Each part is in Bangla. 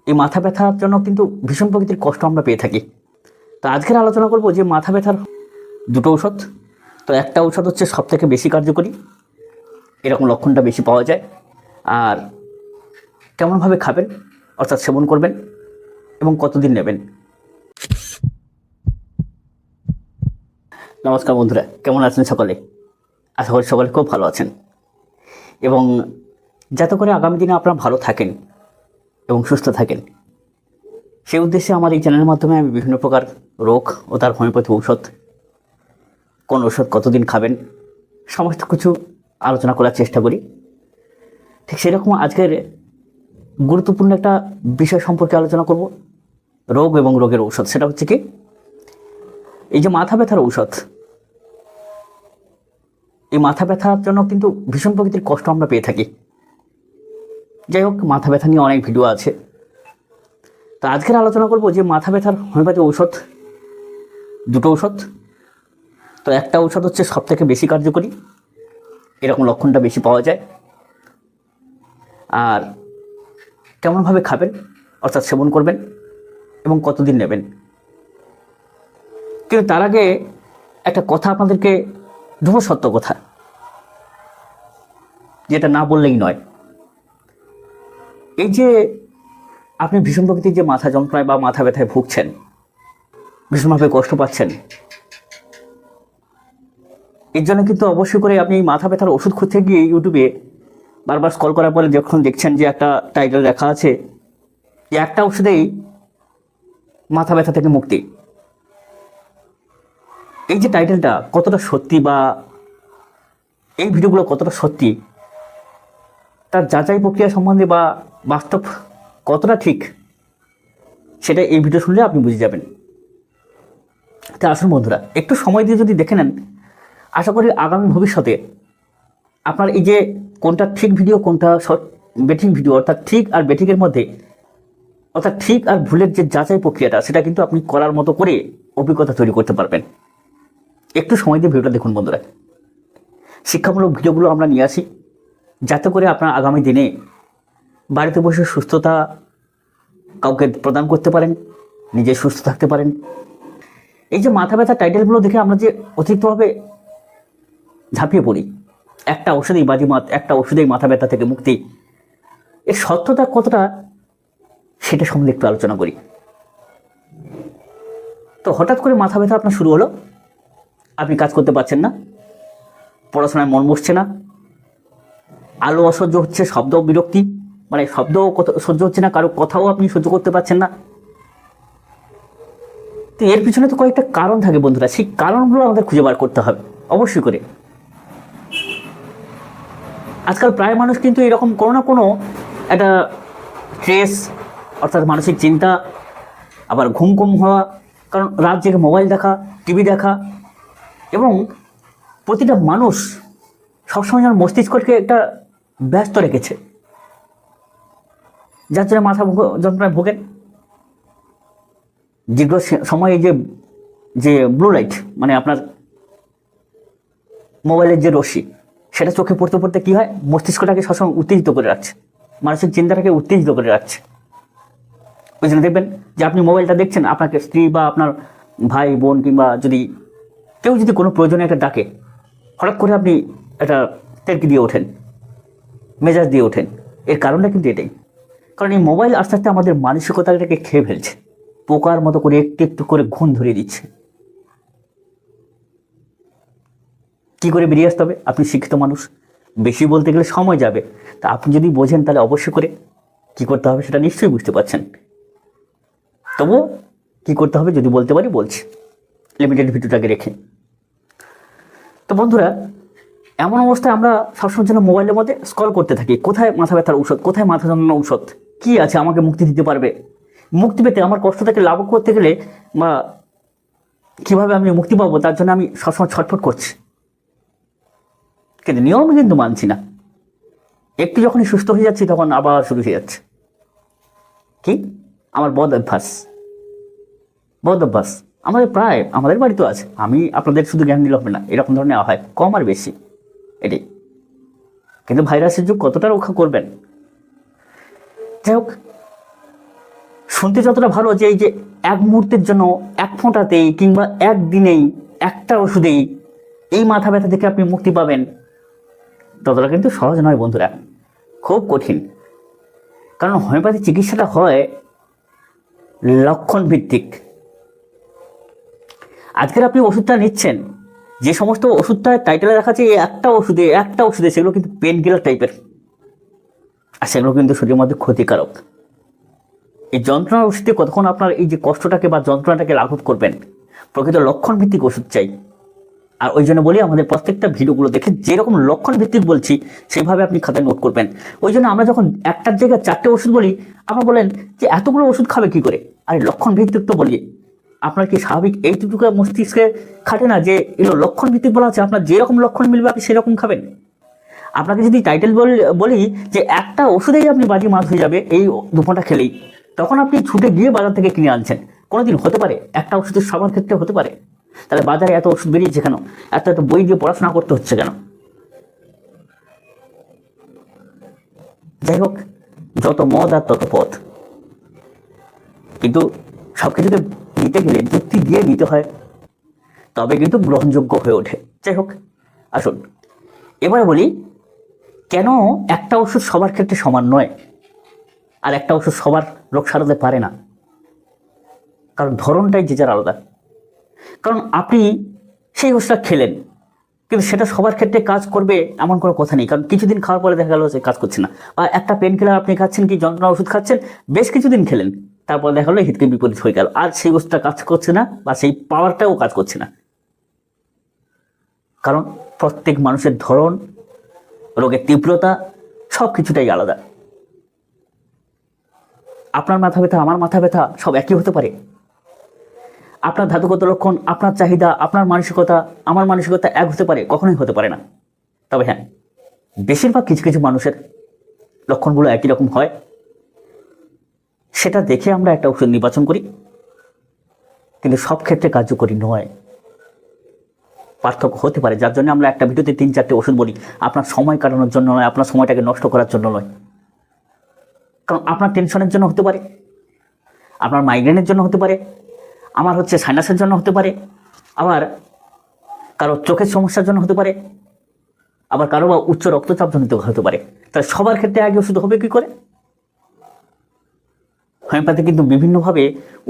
এই মাথা ব্যথার জন্য কিন্তু ভীষণ প্রকৃতির কষ্ট আমরা পেয়ে থাকি। তো আজকের আলোচনা করব যে মাথা ব্যথার দুটো ঔষধ। তো একটা ঔষধ হচ্ছে সব থেকে বেশি কার্যকরী, এরকম লক্ষণটা বেশি পাওয়া যায়, আর কেমনভাবে খাবেন অর্থাৎ সেবন করবেন এবং কতদিন নেবেন। নমস্কার বন্ধুরা, কেমন আছেন সকলে? আশা করি সকলে খুব ভালো আছেন এবং যাতে করে আগামী দিনে আপনারা ভালো থাকেন এবং সুস্থ থাকেন, সেই উদ্দেশ্যে আমার এই চ্যানেলের মাধ্যমে আমি বিভিন্ন প্রকার রোগ ও তার হোমিওপ্যাথি ঔষধ, কোন ওষুধ কতদিন খাবেন, সমস্ত কিছু আলোচনা করার চেষ্টা করি। ঠিক সেরকম আজকের গুরুত্বপূর্ণ একটা বিষয় সম্পর্কে আলোচনা করব, রোগ এবং রোগের ঔষধ। সেটা হচ্ছে কি, এই যে মাথা ব্যথার ঔষধ, এই মাথা ব্যথার জন্য কিন্তু ভীষণ প্রকৃতির কষ্ট আমরা পেয়ে থাকি। যাই হোক, মাথা ব্যথা নিয়ে অনেক ভিডিও আছে। তো আজকের আলোচনা করব যে মাথা ব্যথার হোমিওপ্যাথি ঔষধ, দুটো ঔষধ। তো একটা ঔষধ হচ্ছে সব থেকে বেশি কার্যকরী, এরকম লক্ষণটা বেশি পাওয়া যায়, আর কেমনভাবে খাবেন অর্থাৎ সেবন করবেন এবং কতদিন নেবেন। কিন্তু তার আগে একটা কথা আপনাদেরকে, ধ্রুব সত্য কথা, যেটা না বললেই নয়। এই যে আপনি ভীষণ প্রকৃতির যে মাথা যন্ত্রণায় বা মাথা ব্যথায় ভুগছেন, ভীষণভাবে কষ্ট পাচ্ছেন, এর জন্য কিন্তু অবশ্যই করে আপনি এই মাথা ব্যথার ওষুধ খুঁজতে গিয়ে ইউটিউবে বারবার স্ক্রল করার পরে যখন দেখছেন যে একটা টাইটেল লেখা আছে যে একটা ওষুধেই মাথা ব্যথা থেকে মুক্তি, এই যে টাইটেলটা কতটা সত্যি বা এই ভিডিওগুলো কতটা সত্যি, তার যাচাই প্রক্রিয়া সম্বন্ধে বা বাস্তব কতটা ঠিক, সেটা এই ভিডিও শুনলে আপনি বুঝে যাবেন। তা আসুন বন্ধুরা, একটু সময় দিয়ে যদি দেখে নেন, আশা করি আগামী ভবিষ্যতে আপনার এই যে কোনটা ঠিক ভিডিও কোনটা বেঠিক ভিডিও, অর্থাৎ ঠিক আর বেঠিকের মধ্যে, অর্থাৎ ঠিক আর ভুলের যে যাচাই প্রক্রিয়াটা, সেটা কিন্তু আপনি করার মতো করে অভিজ্ঞতা তৈরি করতে পারবেন। একটু সময় দিয়ে ভিডিওটা দেখুন বন্ধুরা। শিক্ষামূলক ভিডিওগুলো আমরা নিয়ে আসি যাতে করে আপনার আগামী দিনে বাড়িতে বসে সুস্থতা কাউকে প্রদান করতে পারেন, নিজে সুস্থ থাকতে পারেন। এই যে মাথা ব্যথার টাইটেলগুলো দেখে আমরা যে অতিরিক্তভাবে ঝাঁপিয়ে পড়ি, একটা ওষুধেই বাজিমাত, একটা ওষুধেই মাথা ব্যথা থেকে মুক্তি, এর সত্যতা কতটা সেটা সম্বন্ধে একটু আলোচনা করি। তো হঠাৎ করে মাথা ব্যথা আপনার শুরু হলো, আপনি কাজ করতে পারছেন না, পড়াশোনায় মন বসছে না, আলো অসহ্য হচ্ছে, শব্দ বিরক্তি, মানে শব্দও সহ্য হচ্ছে না, কারো কথাও আপনি সহ্য করতে পারছেন না। তো এর পিছনে তো কয়েকটা কারণ থাকে বন্ধুরা, সেই কারণগুলো আমাদের খুঁজে বার করতে হবে অবশ্যই করে। আজকাল প্রায় মানুষ কিন্তু এরকম কোনো না কোনো একটা স্ট্রেস, অর্থাৎ মানসিক চিন্তা, আবার ঘুম কম হওয়া, কারণ রাত জেগে মোবাইল দেখা, টিভি দেখা, এবং প্রতিটা মানুষ সবসময় যেন মস্তিষ্ককে একটা ব্যস্ত রেখেছে, যার জন্য মাথা যন্ত্রণায় ভোগেন। দীর্ঘ সময় এই যে ব্লু লাইট, মানে আপনার মোবাইলের যে রশ্মি, সেটা চোখে পড়তে পড়তে কী হয়, মস্তিষ্কটাকে সবসময় উত্তেজিত করে রাখছে, মানসিক চিন্তাটাকে উত্তেজিত করে রাখছে। ওই জন্য দেখবেন যে আপনি মোবাইলটা দেখছেন, আপনাকে স্ত্রী বা আপনার ভাই বোন কিংবা যদি কেউ যদি কোনো প্রয়োজনে একটা ডাকে, হঠাৎ করে আপনি একটা তেরকি দিয়ে ওঠেন, মেজাজ দিয়ে ওঠেন। এর কারণটা কিন্তু এটাই, কারণ এই মোবাইল আস্তে আস্তে আমাদের মানসিকতাটাকে খেয়ে ফেলছে, পোকার মতো করে একটু একটু করে ঘুণ ধরিয়ে দিচ্ছে। কি করে বেরিয়ে আসতে হবে? আপনি শিক্ষিত মানুষ, বেশি বলতে গেলে সময় যাবে, তা আপনি যদি বোঝেন তাহলে অবশ্যই করে কি করতে হবে সেটা নিশ্চয়ই বুঝতে পারছেন। তবুও কি করতে হবে যদি বলতে পারি বলছি, লিমিটেড ভিডিওটাকে রেখে। তো বন্ধুরা, এমন অবস্থায় আমরা সবসময় জন্য মোবাইলের মধ্যে স্ক্রল করতে থাকি, কোথায় মাথা ব্যথার ঔষধ, কোথায় মাথা যন্ত্রণার ঔষধ, কি আছে আমাকে মুক্তি দিতে পারবে। মুক্তি পেতে, আমার কষ্ট থেকে লাভ করতে গেলে বা কীভাবে আমি মুক্তি পাবো, তার জন্য আমি সবসময় ছটফট করছি, কিন্তু নিয়ম কিন্তু মানছি না। একটু যখনই সুস্থ হয়ে যাচ্ছি তখন আবার শুরু হয়ে যাচ্ছে কি, আমার বদ অভ্যাস আমাদের বাড়িতেও আছে। আমি আপনাদের শুধু জ্ঞান দিলে হবে না, এরকম ধরনের হয় কম আর বেশি, এটাই। কিন্তু ভাইরাসের যুগ, কতটা রক্ষা করবেন? যাই হোক, শুনতে যতটা ভালো যে এই যে এক মুহূর্তের জন্য এক ফোঁটাতেই কিংবা একদিনেই একটা ওষুধেই এই মাথা ব্যথা থেকে আপনি মুক্তি পাবেন, ততটা কিন্তু সহজ নয় বন্ধুরা, খুব কঠিন। কারণ হোমিওপ্যাথি চিকিৎসাটা হয় লক্ষণ ভিত্তিক। আজকের আপনি ওষুধটা নিচ্ছেন, যে সমস্ত ওষুধটা টাইটেলে রাখা আছে একটা ওষুধে, সেগুলো কিন্তু পেন কিলার টাইপের, আর সেগুলো কিন্তু শরীরের মধ্যে ক্ষতিকারক। এই যন্ত্রণার ওষুধে কতক্ষণ আপনার এই যে কষ্টটাকে বা যন্ত্রণাটাকে লাঘব করবেন, প্রকৃত লক্ষণ ভিত্তিক ওষুধ চাই। আর ওই জন্য বলি, আমাদের প্রত্যেকটা ভিডিওগুলো দেখে যেরকম লক্ষণ ভিত্তিক বলছি সেইভাবে আপনি খাতায় নোট করবেন। ওই জন্য আমরা যখন একটার জায়গায় 4টে ওষুধ বলি, আপনারা বলেন যে এতগুলো ওষুধ খাবে কি করে? আর লক্ষণ ভিত্তিক তো বলি, আপনার কি স্বাভাবিক এইটুকু মস্তিষ্কে খাটে না যে এগুলো লক্ষণ ভিত্তিক বলা আছে, আপনার যেরকম লক্ষণ মিলবে আপনি সেরকম খাবেন? আপনাকে যদি টাইটেল বলি যে একটা ওষুধেই আপনি বাজি মাত হয়ে যাবে এই 2 ফোঁটা খেলেই, তখন আপনি ছুটে গিয়ে বাজার থেকে কিনে আনছেন। কোনোদিন হতে পারে? একটা ওষুধের সবার ক্ষেত্রে হতে পারে? তাহলে বাজারে এত ওষুধ বেরিয়েছে কেন? এত বই দিয়ে পড়াশোনা করতে হচ্ছে কেন? যাই হোক, যত মদ আর তত পথ, কিন্তু সব কিছুতে নিতে গেলে যুক্তি দিয়ে নিতে হয়, তবে কিন্তু গ্রহণযোগ্য হয়ে ওঠে। যাই হোক, আসুন এবারে বলি, কেন একটা ওষুধ সবার ক্ষেত্রে সমান নয় আর একটা ওষুধ সবার রোগ সারাতে পারে না? কারণ ধরনটাই যে যার আলাদা। কারণ আপনি সেই ওষুধটা খেলেন, কিন্তু সেটা সবার ক্ষেত্রে কাজ করবে এমন কোনো কথা নেই। কারণ কিছুদিন খাওয়ার পরে দেখা গেল যে কাজ করছে না। বা একটা পেন কিলার আপনি খাচ্ছেন, কি যন্ত্রণা ওষুধ খাচ্ছেন, বেশ কিছুদিন খেলেন, তারপর দেখা গেলো হিতকে বিপরীত হয়ে গেল, আর সেই ওষুধটা কাজ করছে না বা সেই পাওয়ারটাও কাজ করছে না। কারণ প্রত্যেক মানুষের ধরন, রোগের তীব্রতা সব কিছুটাই আলাদা। আপনার মাথা ব্যথা, আমার মাথা ব্যথা সব একই হতে পারে? আপনার ধাতুগত লক্ষণ, আপনার চাহিদা, আপনার মানসিকতা, আমার মানসিকতা এক হতে পারে? কখনোই হতে পারে না। তবে হ্যাঁ, বেশিরভাগ কিছু কিছু মানুষের লক্ষণগুলো একই রকম হয়, সেটা দেখে আমরা একটা ওষুধ নির্বাচন করি, কিন্তু সব ক্ষেত্রে কার্যকরী নয়। পার্থক্য হতে পারে, যার জন্য আমরা একটা ভিডিওতে 3-4টে ওষুধ বলি। আপনার সময় কাটানোর জন্য নয়, আপনার সময়টাকে নষ্ট করার জন্য নয়। কারণ আপনার টেনশনের জন্য হতে পারে, আপনার মাইগ্রেনের জন্য হতে পারে, আমার সাইনাসের জন্য হতে পারে, আবার কারো চোখের সমস্যার জন্য হতে পারে, আবার কারো বা উচ্চ রক্তচাপ জনিত হতে পারে। তাহলে সবার ক্ষেত্রে আগে ওষুধ হবে কি করে? হোমিওপ্যাথি কিন্তু বিভিন্নভাবে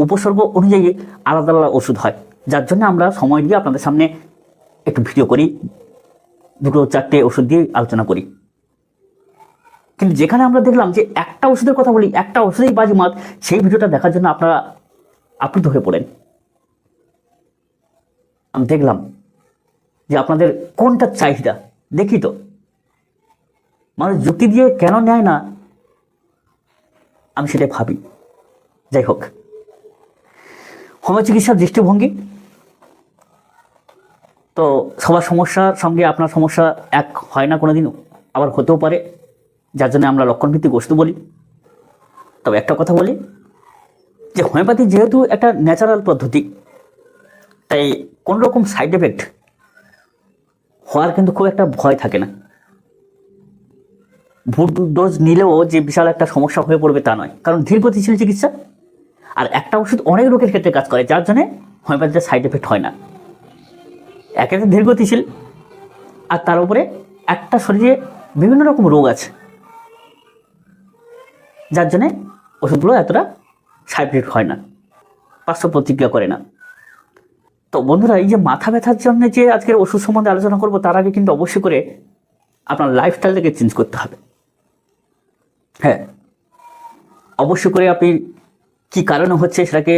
উপসর্গ অনুযায়ী আলাদা আলাদা ওষুধ হয়, যার জন্য আমরা সময় দিয়ে আপনাদের সামনে একটু ভিডিও করি, 2-4টে ওষুধ দিয়ে আলোচনা করি। কিন্তু যেখানে আমরা দেখলাম যে একটা ওষুধের কথা বলি, একটা ওষুধেই বাজিমাত, সেই ভিডিওটা দেখার জন্য আপনারা আপ্লুত হয়ে পড়েন। আমি দেখলাম যে আপনাদের কোনটা চাহিদা, দেখি তো মানুষ যুক্তি দিয়ে কেন নেয় না, আমি সেটাই ভাবি। যাই হোক, হোমিও চিকিৎসার দৃষ্টিভঙ্গি তো সবার সমস্যার সঙ্গে আপনার সমস্যা এক হয় না কোনোদিনও, আবার হতেও পারে, যার জন্য আমরা লক্ষণভিত্তিক ওষুধ বলি। তবে একটা কথা বলি যে হোমিওপ্যাথি যেহেতু একটা ন্যাচারাল পদ্ধতি, তাই কোনো রকম সাইড এফেক্ট হওয়ার কিন্তু খুব একটা ভয় থাকে না। ভুল ডোজ নিলেও যে বিশাল একটা সমস্যা হয়ে পড়বে তা নয়, কারণ ধীর গতিশীল চিকিৎসা, আর একটা ওষুধ অনেক রোগের ক্ষেত্রে কাজ করে, যার জন্যে হোমিওপ্যাথিতে সাইড এফেক্ট হয় না। একেতে ধীর গতিশীল, আর তার উপরে একটা শরীরে বিভিন্ন রকম রোগ আছে, যার জন্যে ওষুধগুলো এতটা সাইড এফেক্ট হয় না, পার্শ্ব প্রতিক্রিয়া করে না। তো বন্ধুরা, এই যে মাথা ব্যথার জন্য যে আজকের ওষুধ সম্বন্ধে আলোচনা করব, তার আগে কিন্তু অবশ্যই করে আপনার লাইফস্টাইলটাকে চেঞ্জ করতে হবে। হ্যাঁ, অবশ্যই করে আপনি কি কারণে হচ্ছে সেটাকে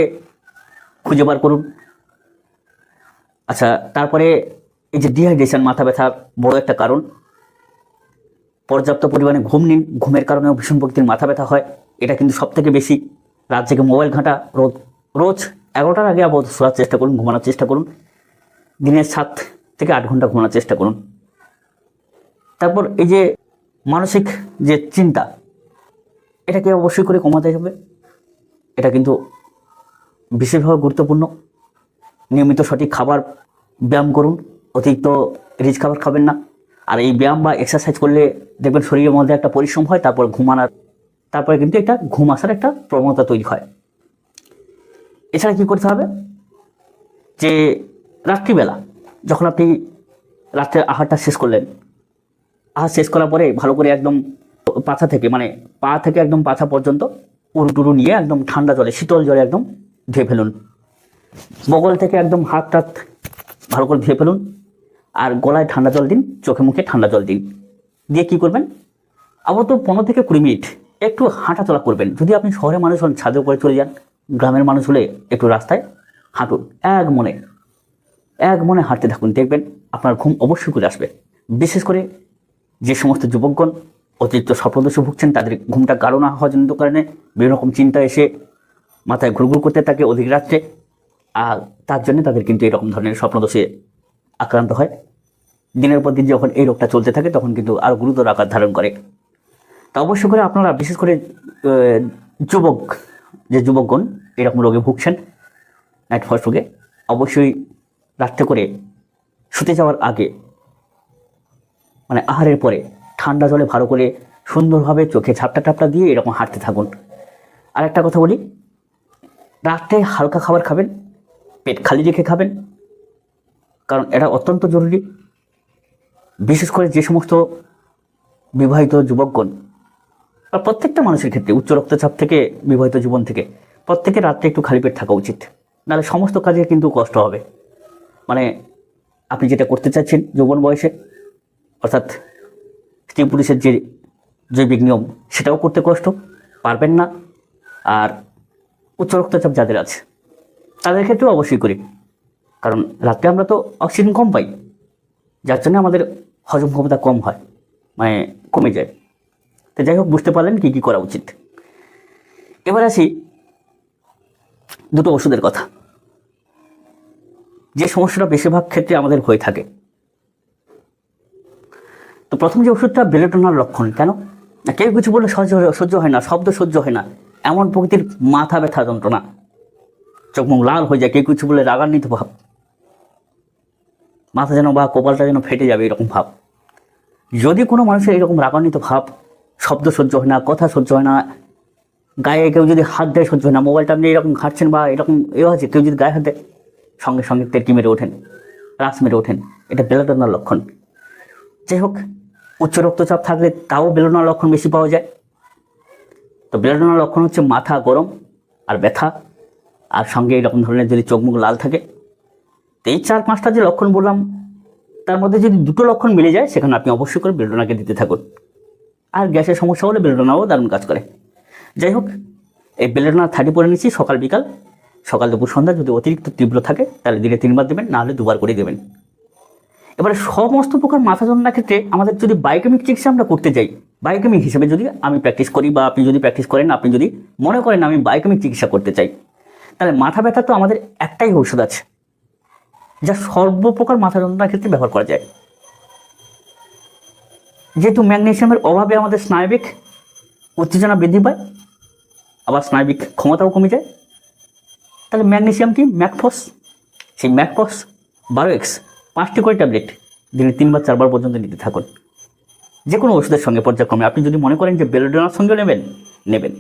খুঁজে বার করুন। আচ্ছা, তারপরে এই যে ডিহাইড্রেশন মাথা ব্যথার বড় একটা কারণ, পর্যাপ্ত পরিমাণে ঘুম নিন, ঘুমের কারণেও ভীষণ প্রকৃতির মাথা ব্যথা হয়। এটা কিন্তু সব থেকে বেশি। রাত জেগে মোবাইল ঘাঁটা, রোজ 11টার আগে আবার শোয়ার চেষ্টা করুন, ঘুমানোর চেষ্টা করুন। দিনে 7 থেকে 8 ঘন্টা ঘুমানোর চেষ্টা করুন। তারপর এই যে মানসিক যে চিন্তা, এটাকে অবশ্যই করে কমাতে হবে। এটা কিন্তু বিশেষভাবে গুরুত্বপূর্ণ। নিয়মিত সঠিক খাবার, ব্যায়াম করুন, অতিরিক্ত রিচ খাবার খাবেন না। আর এই ব্যায়াম বা এক্সারসাইজ করলে দেখবেন শরীরের মধ্যে একটা পরিশ্রম হয়, তারপর ঘুমানোর, তারপরে কিন্তু একটা ঘুম আসার একটা প্রবণতা তৈরি হয়। এছাড়া কী করতে হবে, যে রাত্রিবেলা যখন আপনি রাত্রের আহারটা শেষ করলেন, আহার শেষ করার পরে ভালো করে একদম পাছা থেকে মানে পা থেকে একদম পাছা পর্যন্ত উরু টুরু নিয়ে একদম ঠান্ডা জলে, শীতল জলে একদম ধুয়ে ফেলুন। বগল থেকে একদম হাত টাত ভালো করে ধুয়ে ফেলুন। আর গলায় ঠান্ডা জল দিন, চোখে মুখে ঠান্ডা জল দিন। দিয়ে কী করবেন, আবার তো 15 থেকে 20 মিনিট একটু হাঁটাচলা করবেন। যদি আপনি শহরের মানুষ হন ছাদের উপরে চলে যান, গ্রামের মানুষ হলে একটু রাস্তায় হাঁটুন। এক মনে হাঁটতে থাকুন, দেখবেন আপনার ঘুম অবশ্যই করে আসবে। বিশেষ করে যে সমস্ত যুবকগণ অতিরিক্ত স্বপ্নদোষে ভুগছেন, তাদের ঘুমটা গাঢ় না হওয়ার জন্য কারণে বিভিন্ন রকম চিন্তা এসে মাথায় ঘুরঘুর করতে থাকে অধিক রাত্রে, আর তার জন্য তাদের কিন্তু এরকম ধরনের স্বপ্নদোষে আক্রান্ত হয়। দিনের পর দিন যখন এই রোগটা চলতে থাকে তখন কিন্তু আরও গুরুতর আকার ধারণ করে। তা অবশ্যই করে আপনারা বিশেষ করে যুবকগণ এরকম রোগে ভুগছেন, নাইট ফলস রোগে, অবশ্যই রাত্রে করে শুতে যাওয়ার আগে মানে আহারের পরে ঠান্ডা জলে ভালো করে সুন্দরভাবে চোখে ঝাপটা টাপটা দিয়ে এরকম হাঁটতে থাকুন। আর একটা কথা বলি, রাত্রে হালকা খাবার খাবেন, পেট খালি রেখে খাবেন, কারণ এটা অত্যন্ত জরুরি। বিশেষ করে যে সমস্ত বিবাহিত যুবকগণ বা প্রত্যেকটা মানুষের ক্ষেত্রে উচ্চ রক্তচাপ থেকে বিবাহিত জীবন থেকে প্রত্যেকে রাত্রে একটু খালি পেট থাকা উচিত, নাহলে সমস্ত কাজে কিন্তু কষ্ট হবে। মানে আপনি যেটা করতে চাচ্ছেন যৌবন বয়সে, অর্থাৎ স্ত্রী পুরুষের যে জৈবিক নিয়ম সেটাও করতে কষ্ট পারবেন না। আর উচ্চ রক্তচাপ যাদের আছে তাদের ক্ষেত্রেও অবশ্যই করি, কারণ রাত্রে আমরা তো অক্সিজেন কম পাই, যার জন্য আমাদের হজম ক্ষমতা কম হয়, মানে কমে যায়। তো যাই হোক, বুঝতে পারলেন কী কী করা উচিত। এবার আসি দুটো ওষুধের কথা, যে সমস্যাটা বেশিরভাগ ক্ষেত্রে আমাদের হয়ে থাকে। তো প্রথম যে ওষুধটা, বেলোডোনার লক্ষণ। কেন না, কেউ কিছু বললে সহ্য হয় না, শব্দ সহ্য হয় না, এমন প্রকৃতির মাথা ব্যথা যন্ত্রণা, চোখ মুখ লাল হয়ে যায়, কেউ কিছু বলে রাগান্বিত ভাব, মাথা যেন বা কপালটা যেন ফেটে যাবে এরকম ভাব। যদি কোনো মানুষের এরকম রাগান্বিত ভাব, শব্দ সহ্য হয় না, কথা সহ্য হয় না, গায়ে কেউ যদি হাত দেয় সহ্য হয় না, মোবাইলটা আপনি এরকম ঘাটছেন বা এরকম আছে, কেউ যদি গায়ে হাত দেয় সঙ্গে সঙ্গে তেরকি মেরে ওঠেন, রাস মেরে ওঠেন, এটা বেলোডোনার লক্ষণ। যাই হোক, উচ্চ রক্তচাপ থাকলে তাও বেলোডোনার লক্ষণ বেশি পাওয়া যায়। তো বেলোডোনার লক্ষণ হচ্ছে মাথা গরম আর ব্যথা, আর সঙ্গে এরকম ধরনের যদি চোখ মুখ লাল থাকে। তো এই 4-5টা যে লক্ষণ বললাম, তার মধ্যে যদি দুটো লক্ষণ মিলে যায় সেখানে আপনি অবশ্যই করে বেলোডোনাকে দিতে থাকুন। আর গ্যাসের সমস্যা হলে বেলোডোনাও দারুণ কাজ করে। যাই হোক, এই বেলোডোনা 30 পরে নিচ্ছি, সকাল বিকাল, সকাল দুপুর সন্ধ্যা। যদি অতিরিক্ত তীব্র থাকে তাহলে দিনে 3 বার দেবেন, নাহলে 2 বার করে দেবেন। এবারে সমস্ত প্রকার মাথা যন্ত্রণার ক্ষেত্রে আমাদের যদি বায়োকেমিক চিকিৎসা আমরা করতে যাই, বায়োকেমিক হিসেবে যদি আমি প্র্যাকটিস করি বা আপনি যদি প্র্যাকটিস করেন, আপনি যদি মনে করেন আমি বায়োকেমিক চিকিৎসা করতে চাই, তাহলে মাথা ব্যথা তো আমাদের একটাই ঔষধ আছে যা সর্বপ্রকার মাথা যন্ত্রণার ক্ষেত্রে ব্যবহার করা যায়। যেহেতু ম্যাগনেসিয়ামের অভাবে আমাদের স্নায়বিক উত্তেজনা বৃদ্ধি পায়, আবার স্নায়বিক ক্ষমতাও কমে যায়, তাহলে ম্যাগনেসিয়াম কি, ম্যাকফস, সেই ম্যাকফস 12x 5টি করে ট্যাবলেট দিনে 3 বার 4 বার পর্যন্ত নিতে থাকুন, যে কোনো ওষুধের সঙ্গে পর্যায়ক্রমে। আপনি যদি মনে করেন যে বেলোডোনার সঙ্গে নেবেন।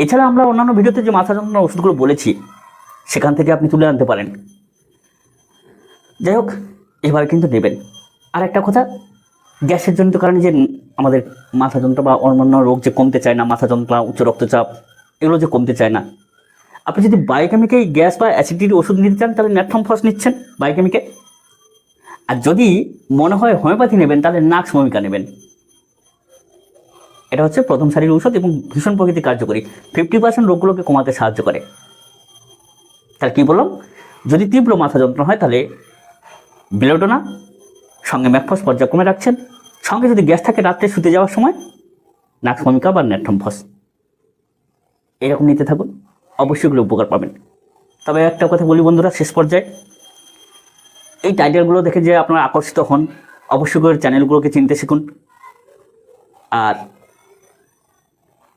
এছাড়া আমরা অন্যান্য ভিডিওতে যে মাথা যন্ত্রণার ওষুধগুলো বলেছি সেখান থেকে আপনি তুলে আনতে পারেন। যাই হোক, এবার কিন্তু নেবেন। আর একটা কথা, গ্যাসের জনিত কারণে যে আমাদের মাথা যন্ত্রণা বা অন্যান্য রোগ যে কমতে চায় না, মাথা যন্ত্রণা, উচ্চ রক্তচাপ, এগুলো যে কমতে চায় না, আপনি যদি বায়োকেমিকে গ্যাস বা অ্যাসিডিটির ওষুধ নিতে চান তাহলে ন্যাট্রমফস নিচ্ছেন বায়োকেমিকে। আর যদি মনে হয় হোমিওপ্যাথি নেবেন তাহলে নাক্স ভূমিকা নেবেন। এটা হচ্ছে প্রথম সারির ঔষধ এবং ভীষণ প্রকৃতির কার্যকরী, 50% রোগগুলোকে কমাতে সাহায্য করে। তাহলে কী বললাম, যদি তীব্র মাথা যন্ত্রণা হয় তাহলে বেলোডোনা, সঙ্গে ম্যাকফস পর্যায়ক্রমে রাখছেন, সঙ্গে যদি গ্যাস থাকে রাত্রে শুতে যাওয়ার সময় নাক্স ভূমিকা বা ন্যাট্রমফস এরকম নিতে থাকুন, অবশ্যই এগুলো উপকার পাবেন। তবে একটা কথা বলি বন্ধুরা, শেষ পর্যায়ে এই টাইটেলগুলো দেখে যে আপনারা আকর্ষিত হন, অবশ্যই করে চ্যানেলগুলোকে চিনতে শিখুন। আর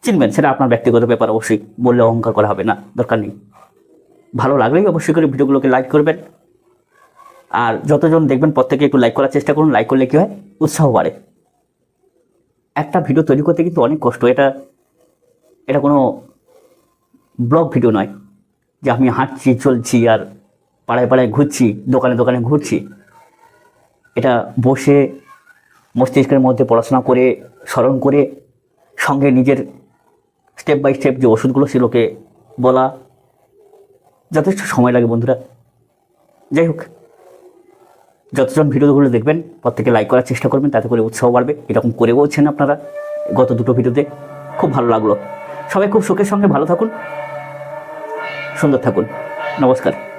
চিনবেন সেটা আপনার ব্যক্তিগত ব্যাপার, অবশ্যই বললে অহংকার করা হবে না, দরকার নেই। ভালো লাগলেই অবশ্যই করে ভিডিওগুলোকে লাইক করবেন। আর যতজন দেখবেন প্রত্যেকে একটু লাইক করার চেষ্টা করুন, লাইক করলে কী হয়, উৎসাহ বাড়ে। একটা ভিডিও তৈরি করতে কিন্তু অনেক কষ্ট, এটা কোনো ব্লগ ভিডিও নয়, যে আমি হাঁটছি চলছি আর পাড়ায় পাড়ায় ঘুরছি, দোকানে দোকানে ঘুরছি, এটা বসে মস্তিষ্কের মধ্যে পড়াশোনা করে স্মরণ করে সঙ্গে নিজের স্টেপ বাই স্টেপ যে ওষুধগুলো সেগুলোকে বলা যথেষ্ট সময় লাগে বন্ধুরা। যাই হোক, যতজন ভিডিওগুলো দেখবেন প্রত্যেকে লাইক করার চেষ্টা করবেন, তাতে করে উৎসাহ বাড়বে। এরকম করে বলছেন আপনারা গত দুটো ভিডিওতে, খুব ভালো লাগলো। সবাই খুব সুখের সঙ্গে ভালো থাকুন, সুন্দর থাকুন। নমস্কার।